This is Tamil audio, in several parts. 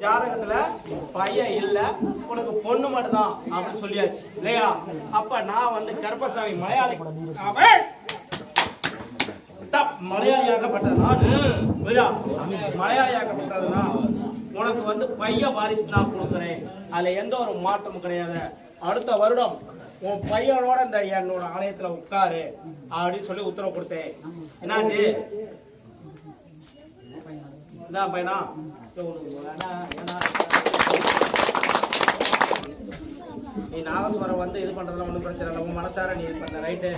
ஜாதகத்துல பையன் இல்ல, உனக்கு பொண்ணு மட்டும்தான் அப்படின்னு சொல்லியாச்சு இல்லையா? அப்ப நான் வந்து கருப்பசாமி மலையாளி மலையாளியாக்கப்பட்டதுனால் மலையாளியாக்கப்பட்டதுனால் உனக்கு வந்து பையன் வாரிசு நான் கொடுக்குறேன். அதுல எந்த ஒரு மாற்றமும் கிடையாது. அடுத்த வருடம் உன் பையனோட இந்த என்னோட ஆலயத்துல உட்காரு அப்படின்னு சொல்லி உத்தரவு கொடுத்தேன். என்னாச்சு? என்ன பையனா? நீ நாகஸ்வரம் வந்து இது பண்றதுல ஒன்றும் பிரச்சனை இல்லை. உன் மனசார நீ இது பண்ண ரைட்டு.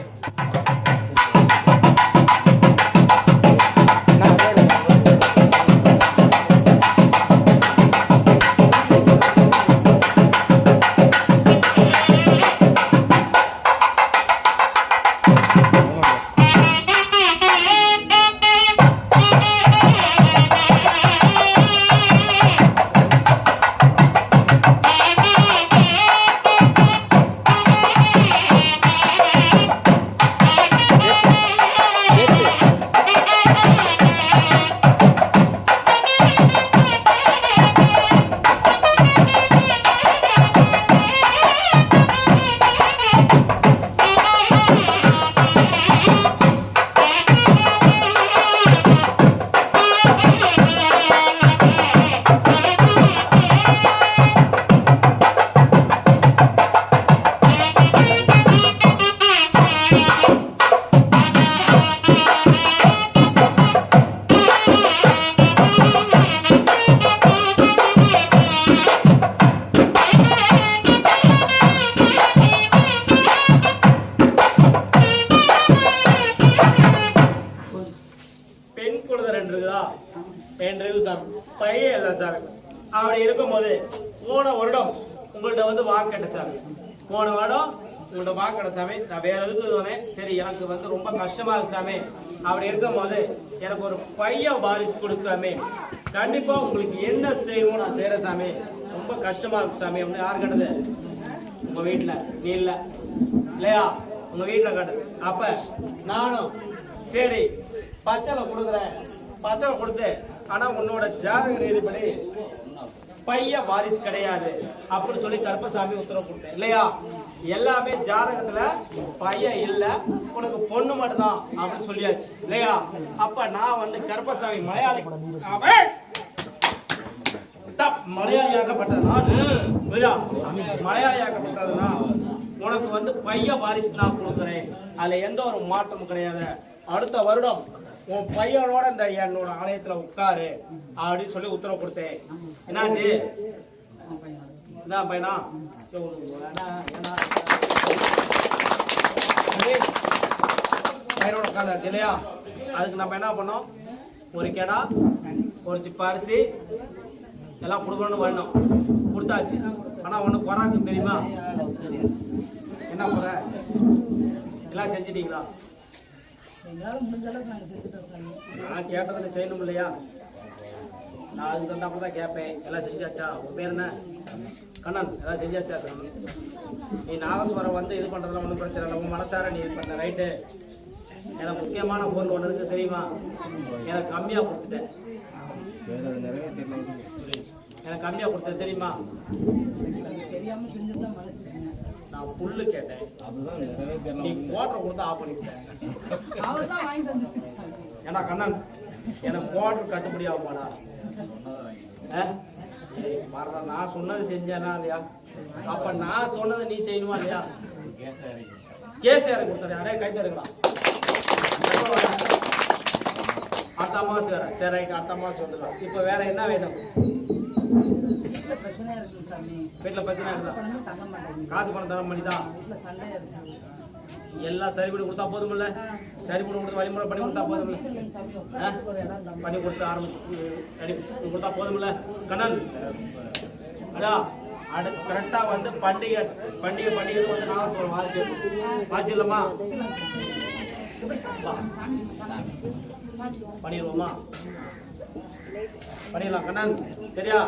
பையன் சாமி அப்படி இருக்கும்போது போன வருடம் உங்கள்கிட்ட வந்து வாக்கட்ட சாமி, போன வருடம் உங்கள்கிட்ட வாக்கட்ட சாமி, நான் வேற எதுக்கு வந்தேன். சரி, எனக்கு வந்து ரொம்ப கஷ்டமா இருக்கு சாமி. அப்படி இருக்கும் போது எனக்கு ஒரு பையன் வாரிசு கொடுக்காமே, கண்டிப்பா உங்களுக்கு என்ன செய்யணும் நான் செய்யறேன் சாமி. ரொம்ப கஷ்டமா இருக்கு சாமி அப்படின்னு யார் கண்டது? உங்க வீட்டுல நீ இல்ல இல்லையா? உங்க வீட்டுல கண்டது. அப்ப நானும் சரி பச்சளை கொடுக்குறேன், பச்சளை கொடுத்து, ஆனா உன்னோட ஜாதக ரீதிப்படி பையன் வாரிசு கிடையாது அப்படின்னு சொல்லி கருப்பசாமி உத்தரவு கொடுத்தேன் இல்லையா? எல்லாமே ஜாதகத்துல பையன் இல்ல, உனக்கு பொண்ணு மட்டும்தான் அப்படின்னு சொல்லியாச்சு இல்லையா? அப்ப நான் வந்து கருப்பசாமி மலையாளி மலையாளியாக்கப்பட்டதுனால் மலையாளியாக்கப்பட்டதுனால் உனக்கு வந்து பையன் வாரிசு நான் கொடுக்குறேன். அதுல எந்த ஒரு மாற்றமும் கிடையாது. அடுத்த வருடம் உன் பையனோட இந்த என்னோட ஆலயத்துல உட்காரு அப்படின்னு சொல்லி உத்தரவு கொடுத்தேன். என்னாச்சு? என்ன பையனா? பையனோட உட்காந்தாச்சு இல்லையா? அதுக்கு நம்ம என்ன பண்ணோம்? ஒரு கெடா, ஒரு சிப்ப அரிசி எல்லாம் கொடுக்கணும்னு வரணும். கொடுத்தாச்சு. ஆனா ஒண்ணு குறாக்கு தெரியுமா? என்ன குறை? எல்லாம் செஞ்சிட்டீங்களா? நான் கேட்டதை செய்யணும் இல்லையா? நான் அதுக்கு தந்தாப்பதான் கேட்பேன். எல்லாம் செஞ்சாச்சா? உன் பேர் என்ன? கண்ணன். எல்லாம் செஞ்சாச்சா? நீ நாகஸ்வரம் வந்து இது பண்றதுல ஒன்றும் பிரச்சனை இல்லை. உன் மனசார நீ இது பண்ண ரைட்டு. எனக்கு முக்கியமான பொருள் ஒன்று இருக்கு தெரியுமா? எனக்கு கம்மியா கொடுத்துட்டேன். எனக்கு கம்மியா கொடுத்தது தெரியுமா? நான் புல்லு கேட்டேன், நீ குவாட்டர் கொடுத்து ஆஃப் பண்ணிவிட்டேன். ஏன்னா கண்ணன், எனக்கு குவாட்டர் கட்டுப்படி ஆகுமாடா? நான் சொன்னது செஞ்சேனா இல்லையா? அப்ப நான் சொன்னதை நீ செய்யணுமா இல்லையா? கேஸ் யாரை கொடுத்தாரு? யாரே கைத்த இருக்கலாம். அடுத்த மாசம் வேற. சரி ரைட், அடுத்த மாசம் வந்துடலாம். இப்ப வேற என்ன வேணும்? வீட்டுல பிரச்சனை இருந்தா காசு பணம் தரம் பண்ணிதான் எல்லாம் சரி பண்ணி கொடுத்தா போதுமில்ல? சரி பண்ணி கொடுத்து வழிமுறை பண்ணி கொடுத்தா போதுமில்ல? பண்ணி கொடுத்து ஆரம்பிச்சு ரெடி கொடுத்தா போதுமில்ல? கண்ணன் அதான் அடுத்து கரெக்டா வந்து பண்டிகை பண்டிகை பண்டிகை வந்து நான் சொல்லுவேன். வாச்சிடலாமா? பண்ணிடுவோமா? பண்ணிடலாம் கண்ணன், சரியா?